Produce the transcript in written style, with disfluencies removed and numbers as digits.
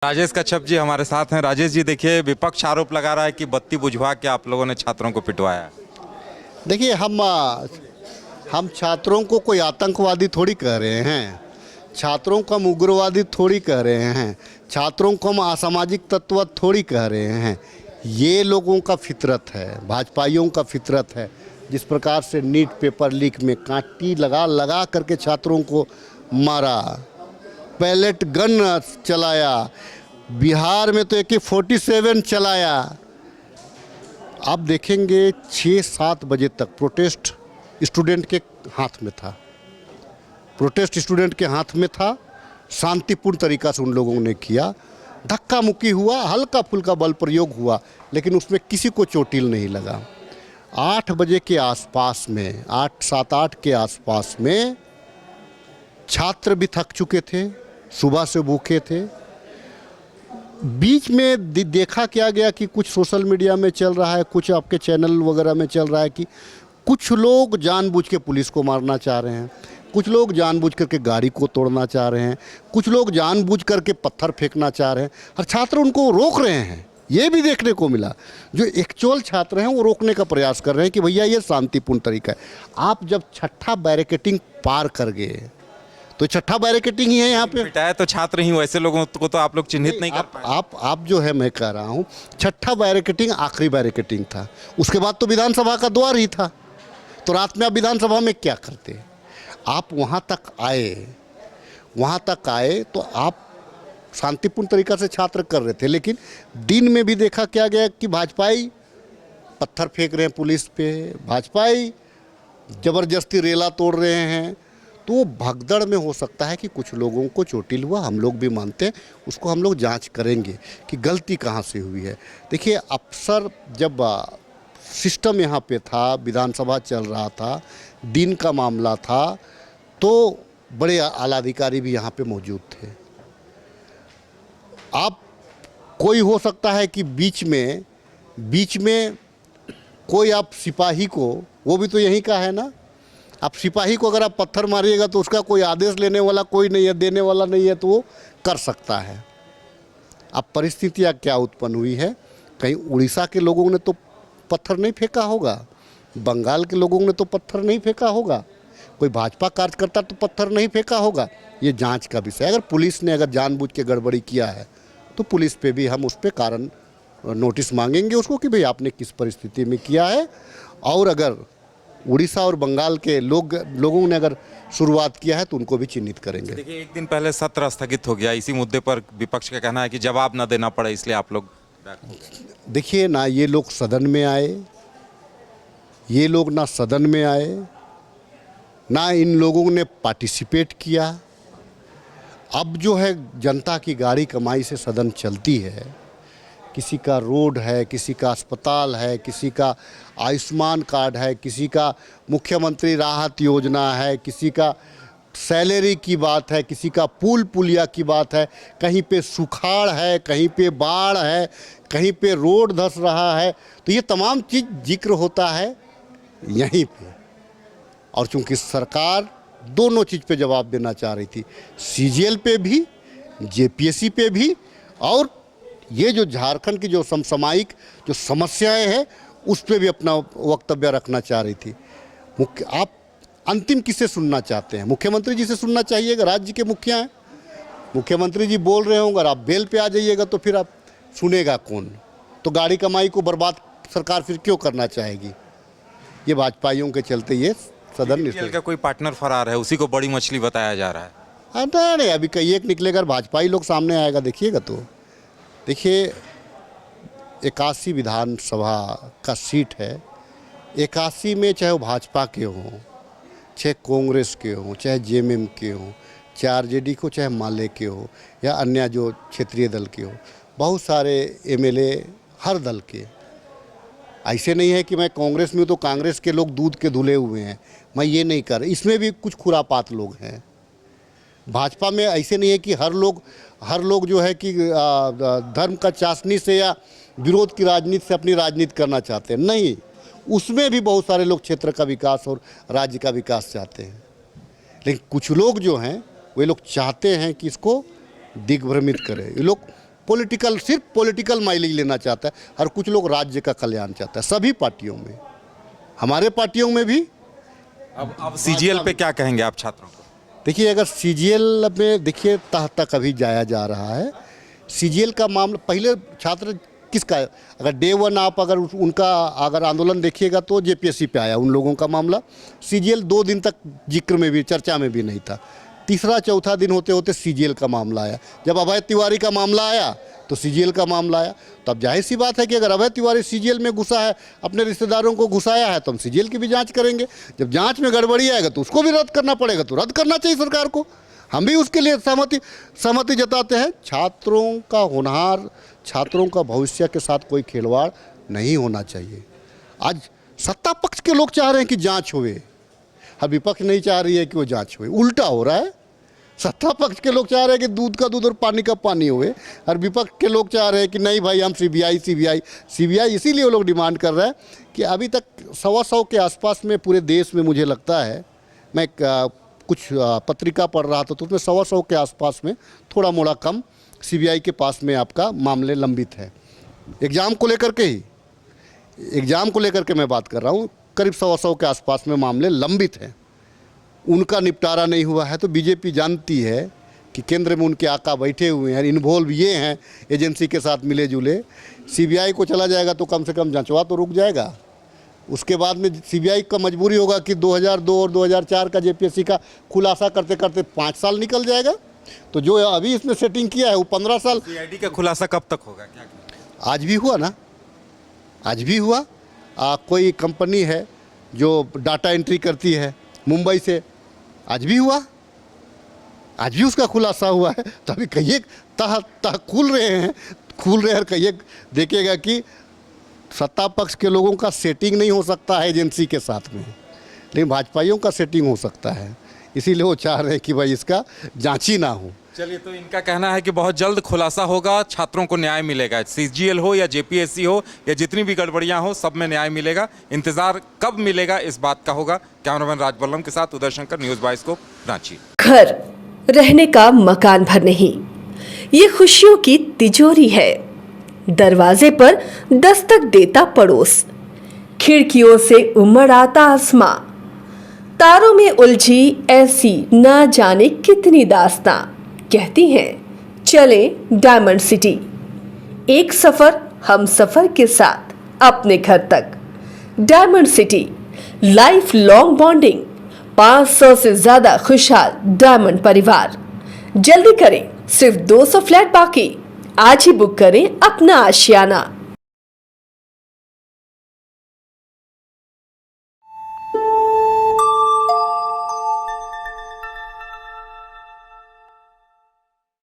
राजेश कच्छप जी हमारे साथ हैं। राजेश जी, देखिए, विपक्ष आरोप लगा रहा है कि बत्ती बुझवा के आप लोगों ने छात्रों को पिटवाया है। देखिए, हम छात्रों को कोई आतंकवादी थोड़ी कह रहे हैं, छात्रों को हम उग्रवादी थोड़ी कह रहे हैं, छात्रों को हम असामाजिक तत्व थोड़ी कह रहे हैं। ये लोगों का फितरत है, भाजपाइयों का फितरत है। जिस प्रकार से नीट पेपर लीक में कांटी लगा लगा करके छात्रों को मारा, पैलेट गन चलाया, बिहार में तो AK-47 चलाया। आप देखेंगे 6-7 बजे तक प्रोटेस्ट स्टूडेंट के हाथ में था, प्रोटेस्ट स्टूडेंट के हाथ में था। शांतिपूर्ण तरीका से उन लोगों ने किया, धक्का मुक्की हुआ, हल्का फुल्का बल प्रयोग हुआ, लेकिन उसमें किसी को चोटिल नहीं लगा। 8 बजे के आसपास में, 7-8 के आसपास में छात्र भी थक चुके थे, सुबह से भूखे थे। बीच में देखा क्या गया कि कुछ सोशल मीडिया में चल रहा है, कुछ आपके चैनल वगैरह में चल रहा है कि कुछ लोग जानबूझ के पुलिस को मारना चाह रहे हैं, कुछ लोग जानबूझ करके गाड़ी को तोड़ना चाह रहे हैं, कुछ लोग जानबूझ करके पत्थर फेंकना चाह रहे हैं, और छात्र उनको रोक रहे हैं। ये भी देखने को मिला, जो एक्चुअल छात्र हैं वो रोकने का प्रयास कर रहे हैं कि भैया ये शांतिपूर्ण तरीका है। आप जब छठा बैरिकेडिंग पार कर गए तो छठा बैरिकेडिंग ही है यहाँ पे। पिटाया तो छात्र ही, वैसे लोगों को तो आप लोग चिन्हित नहीं कर पाए। आप जो है, मैं कह रहा हूँ, छठा बैरिकेडिंग आखिरी बैरिकेडिंग था। उसके बाद तो विधानसभा का द्वार ही था। तो रात में आप विधानसभा में क्या करते? आप वहाँ तक आए तो आप शांतिपूर्ण तरीका से छात्र कर रहे थे, लेकिन दिन में भी देखा क्या गया कि भाजपाई पत्थर फेंक रहे हैं पुलिस पे, भाजपाई ज़बरदस्ती रेला तोड़ रहे हैं। तो भगदड़ में हो सकता है कि कुछ लोगों को चोटिल हुआ, हम लोग भी मानते हैं, उसको हम लोग जांच करेंगे कि गलती कहाँ से हुई है। देखिए, अफसर जब सिस्टम यहाँ पे था, विधानसभा चल रहा था, दिन का मामला था, तो बड़े आला अधिकारी भी यहाँ पे मौजूद थे। आप कोई हो सकता है कि बीच में कोई आप सिपाही को, वो भी तो यहीं का है ना, आप सिपाही को अगर आप पत्थर मारिएगा तो उसका कोई आदेश लेने वाला कोई नहीं है, देने वाला नहीं है, तो वो कर सकता है। अब परिस्थितियाँ क्या उत्पन्न हुई है, कहीं उड़ीसा के लोगों ने तो पत्थर नहीं फेंका होगा, बंगाल के लोगों ने तो पत्थर नहीं फेंका होगा, कोई भाजपा कार्यकर्ता तो पत्थर नहीं फेंका होगा। ये जांच का विषय है। अगर पुलिस ने अगर जानबूझ के गड़बड़ी किया है तो पुलिस पे भी हम उस पर कारण नोटिस मांगेंगे उसको कि भाई आपने किस परिस्थिति में किया है। और अगर उड़ीसा और बंगाल के लोगों ने अगर शुरुआत किया है तो उनको भी चिन्हित करेंगे। देखिए, एक दिन पहले सत्र स्थगित हो गया, इसी मुद्दे पर विपक्ष का कहना है कि जवाब न देना पड़े, इसलिए आप लोग। देखिए ना, ये लोग सदन में आए, ये लोग ना सदन में आए, ना इन लोगों ने पार्टिसिपेट किया। अब जो है, जनता की गाड़ी कमाई से सदन चलती है। किसी का रोड है, किसी का अस्पताल है, किसी का आयुष्मान कार्ड है, किसी का मुख्यमंत्री राहत योजना है, किसी का सैलरी की बात है, किसी का पुल पुलिया की बात है, कहीं पे सुखाड़ है, कहीं पे बाढ़ है, कहीं पे रोड धंस रहा है। तो ये तमाम चीज़ जिक्र होता है यहीं पे। और चूंकि सरकार दोनों चीज़ पे जवाब देना चाह रही थी, CGL पे भी, JPSC पे भी, और ये जो झारखंड की जो समसामयिक जो समस्याएं हैं उस पे भी अपना वक्तव्य रखना चाह रही थी। आप अंतिम किससे सुनना चाहते हैं? मुख्यमंत्री जी से सुनना चाहिएगा, राज्य के मुखिया हैं, मुख्यमंत्री जी बोल रहे होंगे, आप बेल पे आ जाइएगा तो फिर आप सुनेगा कौन? तो गाड़ी कमाई को बर्बाद सरकार फिर क्यों करना चाहेगी? ये भाजपाइयों के चलते ये सदन का कोई पार्टनर फरार है, उसी को बड़ी मछली बताया जा रहा है। नहीं, अभी कई एक निकलेगा, भाजपाई लोग सामने आएगा, देखिएगा। तो देखिए, 81 विधानसभा का सीट है। 81 में चाहे वो भाजपा के हों, चाहे कांग्रेस के हों, चाहे JMM के हों, चाहे RJD को, चाहे माले के हो, या अन्य जो क्षेत्रीय दल के हो, बहुत सारे MLA हर दल के। ऐसे नहीं है कि मैं कांग्रेस में हूँ तो कांग्रेस के लोग दूध के धुले हुए हैं, मैं ये नहीं कर, इसमें भी कुछ खुरापात लोग हैं। भाजपा में ऐसे नहीं है कि हर लोग जो है कि धर्म का चाशनी से या विरोध की राजनीति से अपनी राजनीति करना चाहते हैं, नहीं, उसमें भी बहुत सारे लोग क्षेत्र का विकास और राज्य का विकास चाहते हैं। लेकिन कुछ लोग जो हैं, वे लोग चाहते हैं कि इसको दिग्भ्रमित करें। ये लोग पॉलिटिकल, सिर्फ पॉलिटिकल माइलेज लेना चाहता है, और कुछ लोग राज्य का कल्याण चाहता है, सभी पार्टियों में, हमारे पार्टियों में भी। अब सीजीएल पे क्या कहेंगे आप छात्रों को? देखिए, अगर सीजीएल में देखिए तह तक अभी जाया जा रहा है। सीजीएल का मामला पहले छात्र किसका है? अगर डे वन आप अगर उनका अगर आंदोलन देखिएगा तो जेपीएससी पे आया उन लोगों का मामला। सीजीएल 2 दिन तक जिक्र में भी, चर्चा में भी नहीं था। तीसरा चौथा दिन होते होते सीजीएल का मामला आया। जब अभय तिवारी का मामला आया तो सीजीएल का मामला आया। तब जाहिर सी बात है कि अगर अभय तिवारी सीजीएल में घुसा है, अपने रिश्तेदारों को घुसाया है, तो हम सीजीएल की भी जांच करेंगे। जब जांच में गड़बड़ी आएगा तो उसको भी रद्द करना पड़ेगा, तो रद्द करना चाहिए सरकार को। हम भी उसके लिए सहमति जताते हैं। छात्रों का होनहार, छात्रों का भविष्य के साथ कोई खिलवाड़ नहीं होना चाहिए। आज सत्ता पक्ष के लोग चाह रहे हैं कि जांच होवे, और विपक्ष नहीं चाह रही है कि वो जांच होवे। उल्टा हो रहा है। सत्ता पक्ष के लोग चाह रहे हैं कि दूध का दूध और पानी का पानी हुए, और विपक्ष के लोग चाह रहे हैं कि नहीं भाई हम सीबीआई। इसीलिए वो लोग डिमांड कर रहे हैं कि अभी तक 125 के आसपास में पूरे देश में, मुझे लगता है, मैं कुछ पत्रिका पढ़ रहा था तो उसमें 125 के आसपास में, थोड़ा मोड़ा कम, सीबीआई के पास में आपका मामले लंबित है। एग्ज़ाम को लेकर के मैं बात कर रहा हूँ, करीब 125 के आसपास में मामले लंबित हैं। उनका निपटारा नहीं हुआ है। तो बीजेपी जानती है कि केंद्र में उनके आका बैठे हुए हैं, इन्वॉल्व ये हैं एजेंसी के साथ मिले जुले। सीबीआई को चला जाएगा तो कम से कम जांचवा तो रुक जाएगा। उसके बाद में सीबीआई का मजबूरी होगा कि 2002 और 2004 का जेपीएससी का खुलासा करते करते 5 साल निकल जाएगा। तो जो अभी इसने सेटिंग किया है वो 15 साल। सीआईडी का खुलासा कब तक होगा? क्या आज भी हुआ ना, आज भी हुआ। कोई कंपनी है जो डाटा एंट्री करती है मुंबई से, आज भी हुआ, आज भी उसका खुलासा हुआ है। तो अभी कहिए तह खुल रहे हैं और कहिए देखिएगा कि सत्ता पक्ष के लोगों का सेटिंग नहीं हो सकता है एजेंसी के साथ में, लेकिन भाजपाइयों का सेटिंग हो सकता है। इसीलिए वो चाह रहे हैं कि भाई इसका जांच ही ना हो। चलिए, तो इनका कहना है कि बहुत जल्द खुलासा होगा, छात्रों को न्याय मिलेगा। सीजीएल हो या जेपीएससी हो या जितनी भी गड़बड़ियां हो, सब में न्याय मिलेगा। इंतजार कब मिलेगा इस बात का होगा। कैमरामैन राजबल्लम के साथ उदय शंकर, न्यूज़ बाइस्कोप, रांची। घर रहने का मकान भर नहीं, ये खुशियों की तिजोरी है। दरवाजे पर दस्तक देता पड़ोस, खिड़कियों से उमड़ आता आसमां, तारों में उलझी ऐसी ना जाने कितनी दास्तां। कहती हैं चले डायमंड सिटी, एक सफर हम सफर के साथ अपने घर तक। Diamond city, life long bonding, 500 से ज्यादा खुशहाल डायमंड परिवार। जल्दी करें, सिर्फ 200 फ्लैट बाकी। आज ही बुक करें अपना आशियाना।